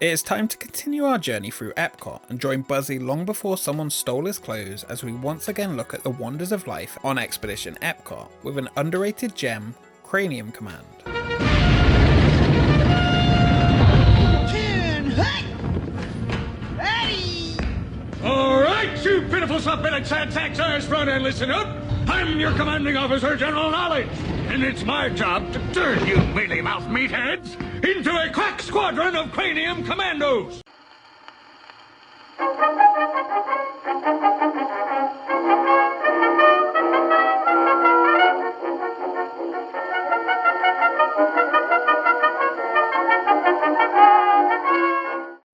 It is time to continue our journey through Epcot and join Buzzy long before someone stole his clothes as we once again look at the wonders of life on Expedition Epcot with an underrated gem, Cranium Command. Alright, you pitiful submitted sad taxers, run and listen up! I'm your commanding officer, General Knowledge, and it's my job to turn you mealy-mouthed meatheads into a crack squadron of Cranium Commandos!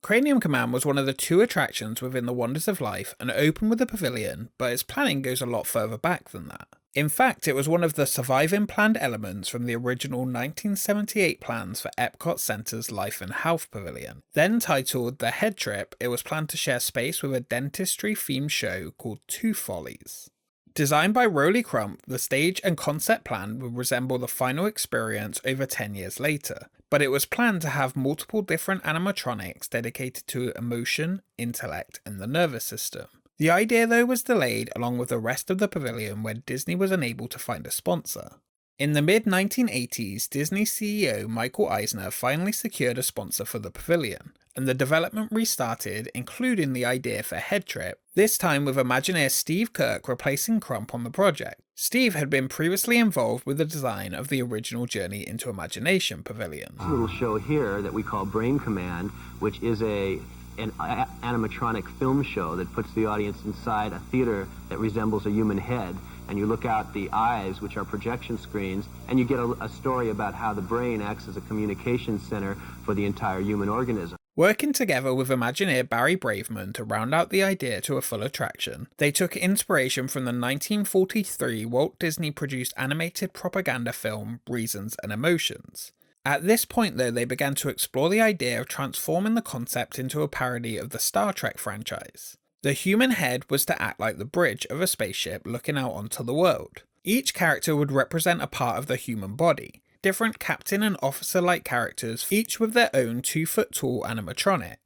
Cranium Command was one of the two attractions within the Wonders of Life and opened with the pavilion, but its planning goes a lot further back than that. In fact, it was one of the surviving planned elements from the original 1978 plans for Epcot Center's Life and Health Pavilion. Then titled The Head Trip, it was planned to share space with a dentistry-themed show called Tooth Follies. Designed by Rolly Crump, the stage and concept plan would resemble the final experience over 10 years later, but it was planned to have multiple different animatronics dedicated to emotion, intellect, and the nervous system. The idea though was delayed along with the rest of the pavilion when Disney was unable to find a sponsor. In the mid-1980s, Disney CEO Michael Eisner finally secured a sponsor for the pavilion, and the development restarted, including the idea for Head Trip, this time with Imagineer Steve Kirk replacing Crump on the project. Steve had been previously involved with the design of the original Journey into Imagination pavilion. A little show here that we call Brain Command, which is an animatronic film show that puts the audience inside a theater that resembles a human head. And you look out the eyes, which are projection screens, and you get a story about how the brain acts as a communication center for the entire human organism. Working together with Imagineer Barry Braveman to round out the idea to a full attraction, they took inspiration from the 1943 Walt Disney produced animated propaganda film Reasons and Emotions. At this point though, they began to explore the idea of transforming the concept into a parody of the Star Trek franchise. The human head was to act like the bridge of a spaceship looking out onto the world. Each character would represent a part of the human body. Different captain and officer-like characters, each with their own 2-foot-tall animatronic.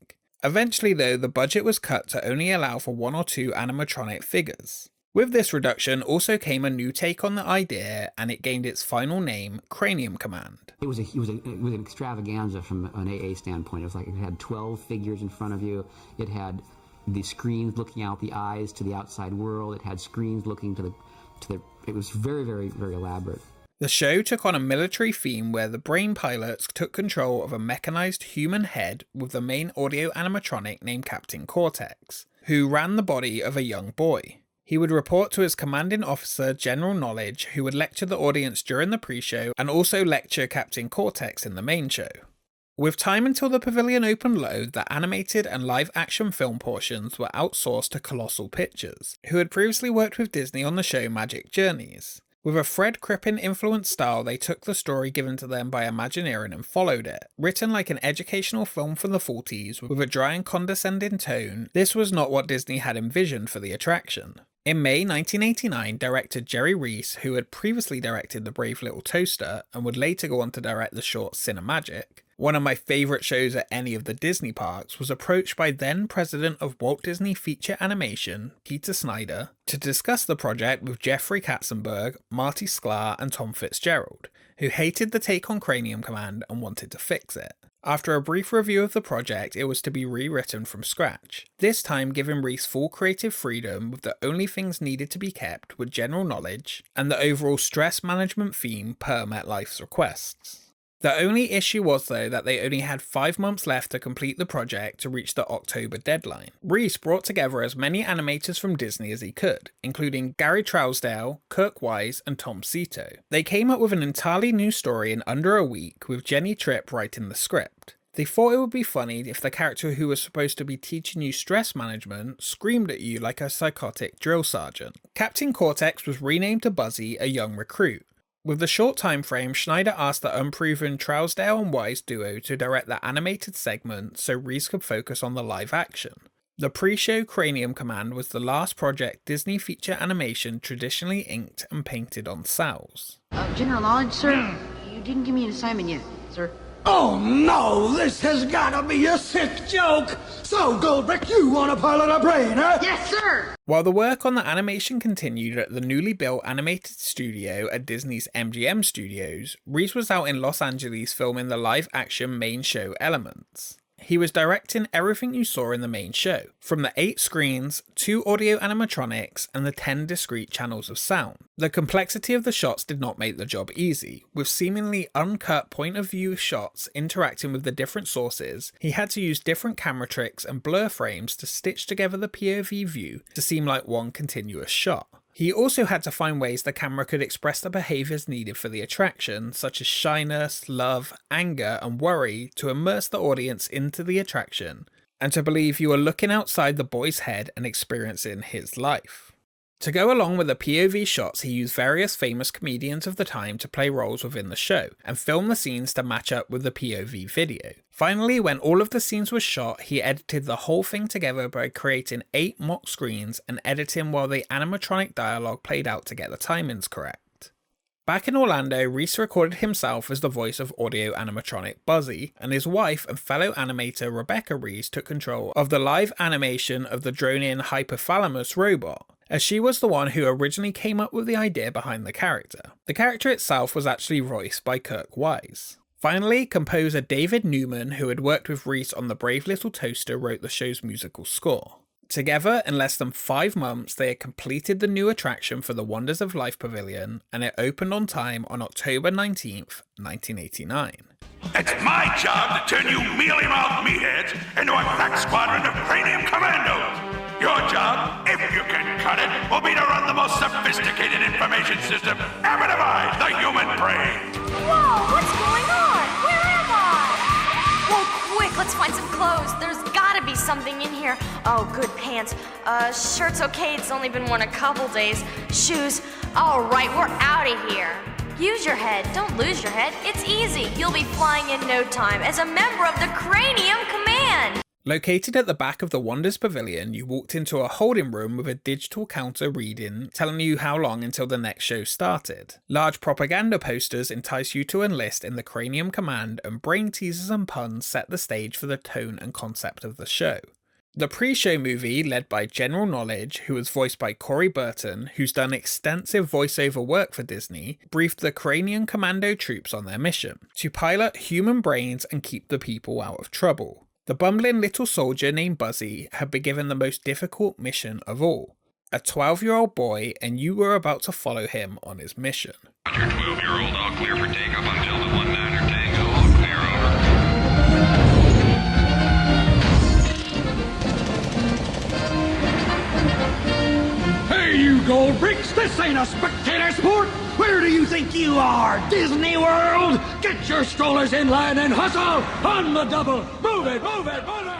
Eventually though, the budget was cut to only allow for 1 or 2 animatronic figures. With this reduction also came a new take on the idea, and it gained its final name, Cranium Command. It was an extravaganza from an AA standpoint. It was like it had 12 figures in front of you. It had the screens looking out the eyes to the outside world. It had screens looking to the. It was very, very, very elaborate. The show took on a military theme where the brain pilots took control of a mechanized human head with the main audio animatronic named Captain Cortex, who ran the body of a young boy. He would report to his commanding officer, General Knowledge, who would lecture the audience during the pre-show and also lecture Captain Cortex in the main show. With time until the pavilion opened low, the animated and live-action film portions were outsourced to Colossal Pictures, who had previously worked with Disney on the show Magic Journeys. With a Fred Crippen-influenced style, they took the story given to them by Imagineering and followed it. Written like an educational film from the 40s, with a dry and condescending tone, this was not what Disney had envisioned for the attraction. In May 1989, director Jerry Reese, who had previously directed The Brave Little Toaster and would later go on to direct the short Cinemagic, one of my favourite shows at any of the Disney parks, was approached by then president of Walt Disney Feature Animation, Peter Snyder, to discuss the project with Jeffrey Katzenberg, Marty Sklar and Tom Fitzgerald, who hated the take on Cranium Command and wanted to fix it. After a brief review of the project, it was to be rewritten from scratch, this time giving Reese full creative freedom, with the only things needed to be kept were general knowledge and the overall stress management theme per MetLife's requests. The only issue was though that they only had 5 months left to complete the project to reach the October deadline. Reese brought together as many animators from Disney as he could, including Gary Trousdale, Kirk Wise and Tom Cito. They came up with an entirely new story in under a week, with Jenny Tripp writing the script. They thought it would be funny if the character who was supposed to be teaching you stress management screamed at you like a psychotic drill sergeant. Captain Cortex was renamed to Buzzy, a young recruit. With the short time frame, Schneider asked the unproven Trousdale and Wise duo to direct the animated segment so Reese could focus on the live action. The pre-show Cranium Command was the last project Disney Feature Animation traditionally inked and painted on cells. General Knowledge, sir? You didn't give me an assignment yet, sir. Oh no, this has gotta be a sick joke! So, Goldbrick, you wanna pilot a brain, huh? Yes, sir! While the work on the animation continued at the newly built animated studio at Disney's MGM Studios, Reese was out in Los Angeles filming the live-action main show elements. He was directing everything you saw in the main show, from the 8 screens, 2 audio animatronics, and the 10 discrete channels of sound. The complexity of the shots did not make the job easy. With seemingly uncut point-of-view shots interacting with the different sources, he had to use different camera tricks and blur frames to stitch together the POV view to seem like one continuous shot. He also had to find ways the camera could express the behaviours needed for the attraction, such as shyness, love, anger, and worry, to immerse the audience into the attraction, and to believe you are looking outside the boy's head and experiencing his life. To go along with the POV shots, he used various famous comedians of the time to play roles within the show, and film the scenes to match up with the POV video. Finally, when all of the scenes were shot, he edited the whole thing together by creating 8 mock screens and editing while the animatronic dialogue played out to get the timings correct. Back in Orlando, Reese recorded himself as the voice of audio animatronic Buzzy, and his wife and fellow animator Rebecca Reese took control of the live animation of the drone-in hypothalamus robot, as she was the one who originally came up with the idea behind the character. The character itself was actually voiced by Kirk Wise. Finally, composer David Newman, who had worked with Reese on The Brave Little Toaster, wrote the show's musical score. Together, in less than 5 months, they had completed the new attraction for the Wonders of Life Pavilion, and it opened on time on October 19th, 1989. It's my job to turn you mealy-mouthed meatheads into a crack squadron of Cranium Commandos! Your job, if you can cut it, will be to run the most sophisticated information system ever devised, the human brain! Whoa, what's going on? Where am I? Whoa, quick, let's find some clothes. There's gotta be something in here. Oh, good pants. Shirt's okay, it's only been worn a couple days. Shoes. All right, we're out of here. Use your head, don't lose your head. It's easy. You'll be flying in no time as a member of the Cranium Command. Located at the back of the Wonders Pavilion, you walked into a holding room with a digital counter reading telling you how long until the next show started. Large propaganda posters entice you to enlist in the Cranium Command, and brain teasers and puns set the stage for the tone and concept of the show. The pre-show movie, led by General Knowledge, who was voiced by Corey Burton, who's done extensive voiceover work for Disney, briefed the Cranium Commando troops on their mission to pilot human brains and keep the people out of trouble. The bumbling little soldier named Buzzy had been given the most difficult mission of all. A 12-year-old boy, and you were about to follow him on his mission. Roger, 12-year-old, all clear for takeoff until the 19er Tango. All clear, over. Hey, you Goldbricks, this ain't a spectator sport! Where do you think you are, Disney World? Get your strollers in line and hustle! On the double! Move it, move it, move it!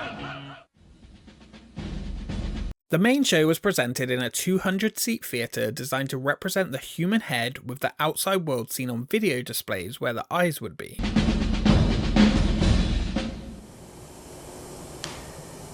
The main show was presented in a 200-seat theatre designed to represent the human head, with the outside world seen on video displays where the eyes would be.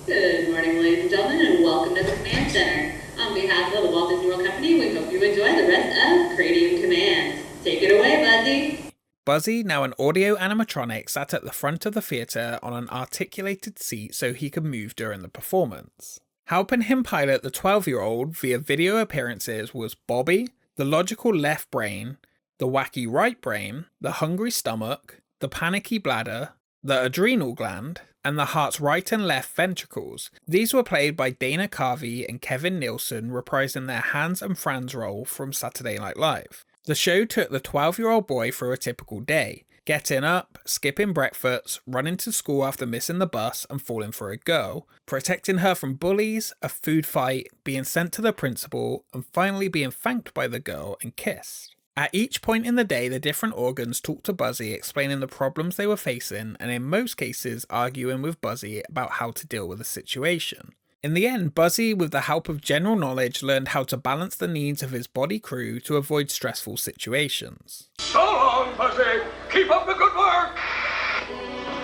Good morning, ladies and gentlemen, and welcome to the Command Center. On behalf of the Walt Disney World Company, we hope you enjoy the rest of Cranium Command. Take it away, Buzzy. Buzzy, now an audio animatronic, sat at the front of the theatre on an articulated seat so he could move during the performance. Helping him pilot the 12-year-old via video appearances was Bobby, the logical left brain, the wacky right brain, the hungry stomach, the panicky bladder, the adrenal gland, and the heart's right and left ventricles. These were played by Dana Carvey and Kevin Nielsen, reprising their Hans and Franz role from Saturday Night Live. The show took the 12-year-old boy through a typical day, getting up, skipping breakfast, running to school after missing the bus and falling for a girl, protecting her from bullies, a food fight, being sent to the principal, and finally being thanked by the girl and kissed. At each point in the day, the different organs talked to Buzzy, explaining the problems they were facing, and in most cases arguing with Buzzy about how to deal with the situation. In the end, Buzzy, with the help of General Knowledge, learned how to balance the needs of his body crew to avoid stressful situations. So long, Buzzy! Keep up the good work!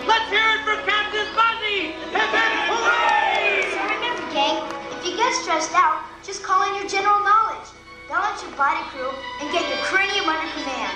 Let's hear it for Captain Buzzy! Hooray! So remember, gang, if you get stressed out, just call in your General Knowledge. Balance your body crew and get your cranium under command.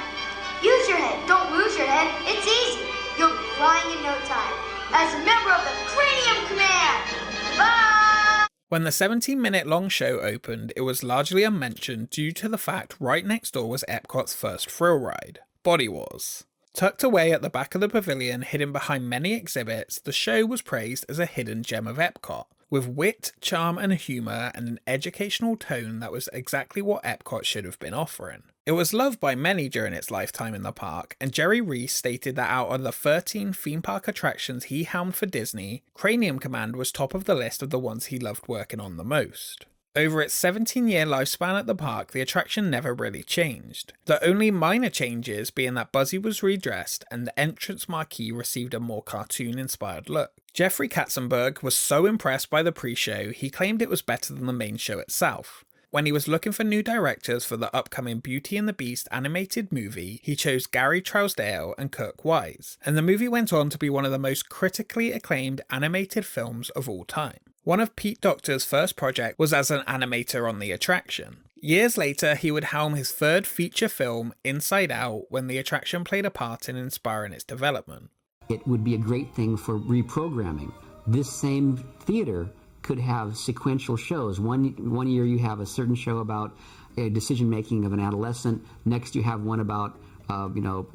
Use your head, don't lose your head. It's easy. You'll be flying in no time. As a member of the Cranium Command! Bye! When the 17-minute long show opened, it was largely unmentioned due to the fact right next door was Epcot's first thrill ride, Body Wars. Tucked away at the back of the pavilion, hidden behind many exhibits, the show was praised as a hidden gem of Epcot, with wit, charm and humour and an educational tone that was exactly what Epcot should have been offering. It was loved by many during its lifetime in the park, and Jerry Reese stated that out of the 13 theme park attractions he helmed for Disney, Cranium Command was top of the list of the ones he loved working on the most. Over its 17-year lifespan at the park, the attraction never really changed. The only minor changes being that Buzzy was redressed and the entrance marquee received a more cartoon-inspired look. Jeffrey Katzenberg was so impressed by the pre-show, he claimed it was better than the main show itself. When he was looking for new directors for the upcoming Beauty and the Beast animated movie, he chose Gary Trousdale and Kirk Wise, and the movie went on to be one of the most critically acclaimed animated films of all time. One of Pete Docter's first projects was as an animator on the attraction. Years later, he would helm his third feature film, Inside Out, when the attraction played a part in inspiring its development. It would be a great thing for reprogramming. This same theater could have sequential shows. One year you have a certain show about decision making of an adolescent. Next you have one about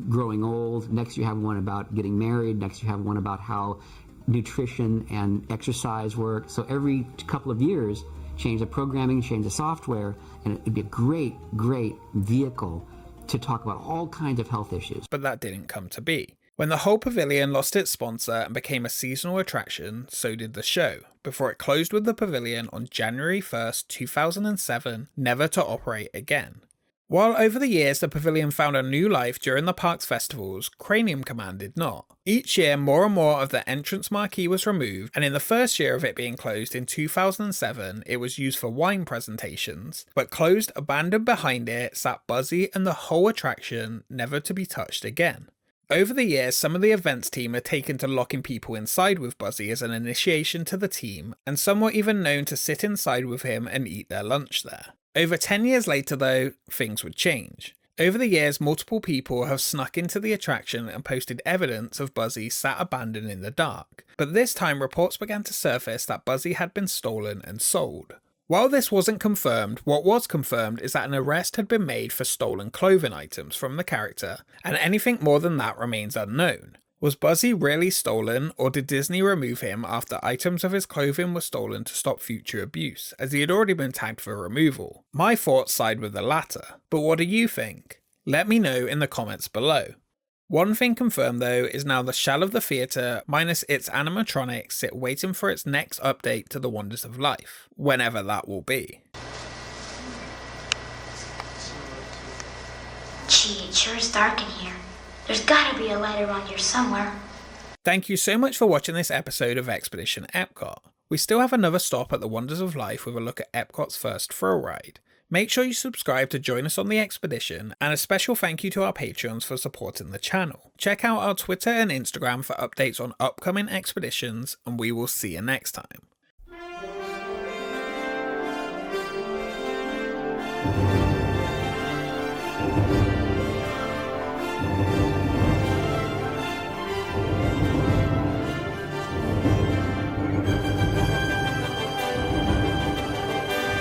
growing old. Next you have one about getting married. Next you have one about how nutrition and exercise work. So every couple of years, change the programming, change the software, and it would be a great, great vehicle to talk about all kinds of health issues. But that didn't come to be. When the whole pavilion lost its sponsor and became a seasonal attraction, so did the show, before it closed with the pavilion on January 1st, 2007, never to operate again. While over the years the pavilion found a new life during the park's festivals, Cranium Command did not. Each year more and more of the entrance marquee was removed, and in the first year of it being closed in 2007 it was used for wine presentations, but closed abandoned behind it sat Buzzy and the whole attraction never to be touched again. Over the years, some of the events team had taken to locking people inside with Buzzy as an initiation to the team, and some were even known to sit inside with him and eat their lunch there. Over 10 years later though, things would change. Over the years, multiple people have snuck into the attraction and posted evidence of Buzzy sat abandoned in the dark, but this time reports began to surface that Buzzy had been stolen and sold. While this wasn't confirmed, what was confirmed is that an arrest had been made for stolen clothing items from the character, and anything more than that remains unknown. Was Buzzy really stolen, or did Disney remove him after items of his clothing were stolen to stop future abuse, as he had already been tagged for removal? My thoughts side with the latter, but what do you think? Let me know in the comments below. One thing confirmed though is now the shell of the theatre, minus its animatronics, sit waiting for its next update to the Wonders of Life, whenever that will be. Gee, it sure is dark in here. There's gotta be a light around here somewhere. Thank you so much for watching this episode of Expedition Epcot. We still have another stop at the Wonders of Life with a look at Epcot's first thrill ride. Make sure you subscribe to join us on the expedition, and a special thank you to our Patreons for supporting the channel. Check out our Twitter and Instagram for updates on upcoming expeditions, and we will see you next time.